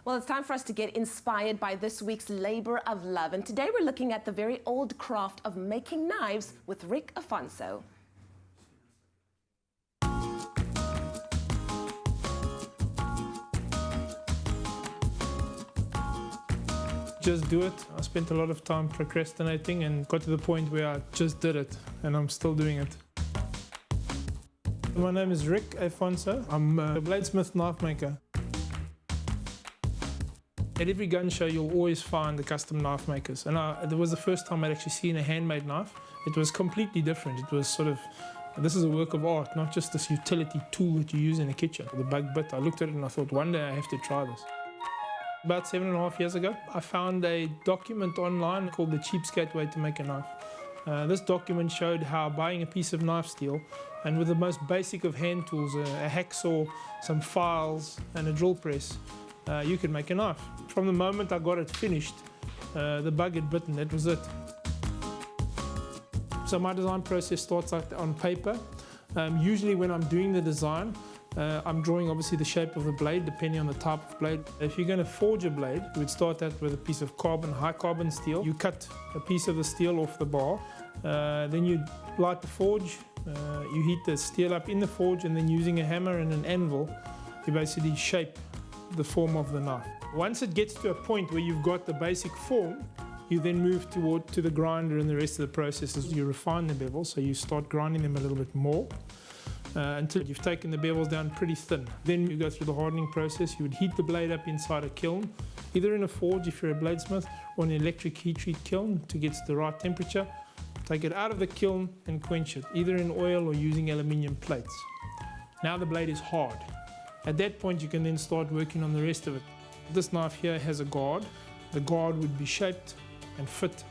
Well, it's time for us to get inspired by this week's labor of love. And today we're looking at the very old craft of making knives with Rick Afonso. Just do it. I spent a lot of time procrastinating and got to the point where I just did it, and I'm still doing it. My name is Rick Afonso. I'm a bladesmith knife maker. At every gun show, you'll always find the custom knife makers. And it was the first time I'd actually seen a handmade knife. It was completely different. It was sort of, this is a work of art, not just this utility tool that you use in the kitchen. The bug bit, I looked at it and I thought, one day I have to try this. About 7.5 years ago, I found a document online called The Cheapskate Way to Make a Knife. This document showed how buying a piece of knife steel and with the most basic of hand tools, a hacksaw, some files and a drill press, you could make a knife. From the moment I got it finished, the bug had bitten, that was it. So my design process starts out on paper. Usually when I'm doing the design, I'm drawing obviously the shape of the blade depending on the type of blade. If you're going to forge a blade, you would start out with a piece of high carbon steel. You cut a piece of the steel off the bar, then you light the forge, you heat the steel up in the forge, and then using a hammer and an anvil, you basically shape the form of the knife. Once it gets to a point where you've got the basic form, you then move to the grinder, and the rest of the process is you refine the bevels, so you start grinding them a little bit more. Until you've taken the bevels down pretty thin. Then you go through the hardening process. You would heat the blade up inside a kiln, either in a forge if you're a bladesmith, or an electric heat treat kiln to get to the right temperature. Take it out of the kiln and quench it, either in oil or using aluminium plates. Now the blade is hard. At that point you can then start working on the rest of it. This knife here has a guard. The guard would be shaped and fit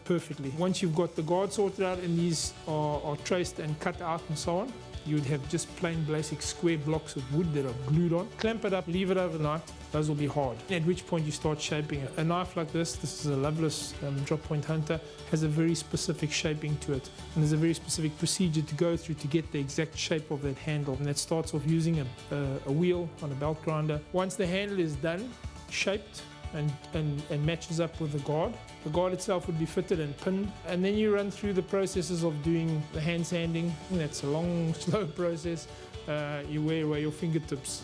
perfectly. Once you've got the guard sorted out and these are traced and cut out and so on, you would have just plain basic square blocks of wood that are glued on. Clamp it up, leave it overnight, those will be hard. At which point you start shaping it. A knife like this is a Loveless drop point hunter, has a very specific shaping to it. And there's a very specific procedure to go through to get the exact shape of that handle. And that starts off using a wheel on a belt grinder. Once the handle is done, shaped, and matches up with the guard. The guard itself would be fitted and pinned, and then you run through the processes of doing the hand sanding. That's a long, slow process. You wear away your fingertips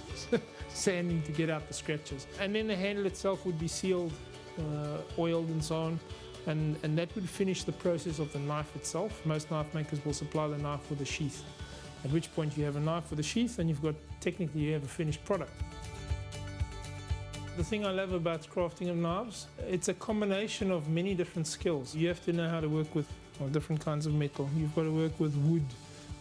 sanding to get out the scratches. And then the handle itself would be sealed, oiled and so on, and that would finish the process of the knife itself. Most knife makers will supply the knife with a sheath, at which point you have a knife with a sheath and technically you have a finished product. The thing I love about crafting of knives, it's a combination of many different skills. You have to know how to work with different kinds of metal. You've got to work with wood,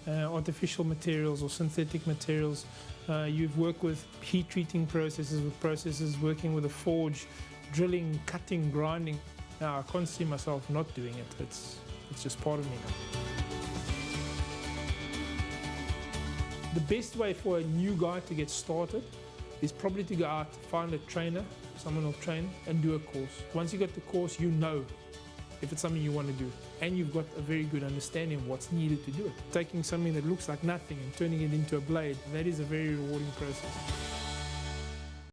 artificial materials or synthetic materials. You've worked with heat treating processes, working with a forge, drilling, cutting, grinding. Now, I can't see myself not doing it. It's just part of me now. The best way for a new guy to get started is probably to go out, find a trainer, someone will train, and do a course. Once you get the course, you know if it's something you want to do, and you've got a very good understanding of what's needed to do it. Taking something that looks like nothing and turning it into a blade, that is a very rewarding process.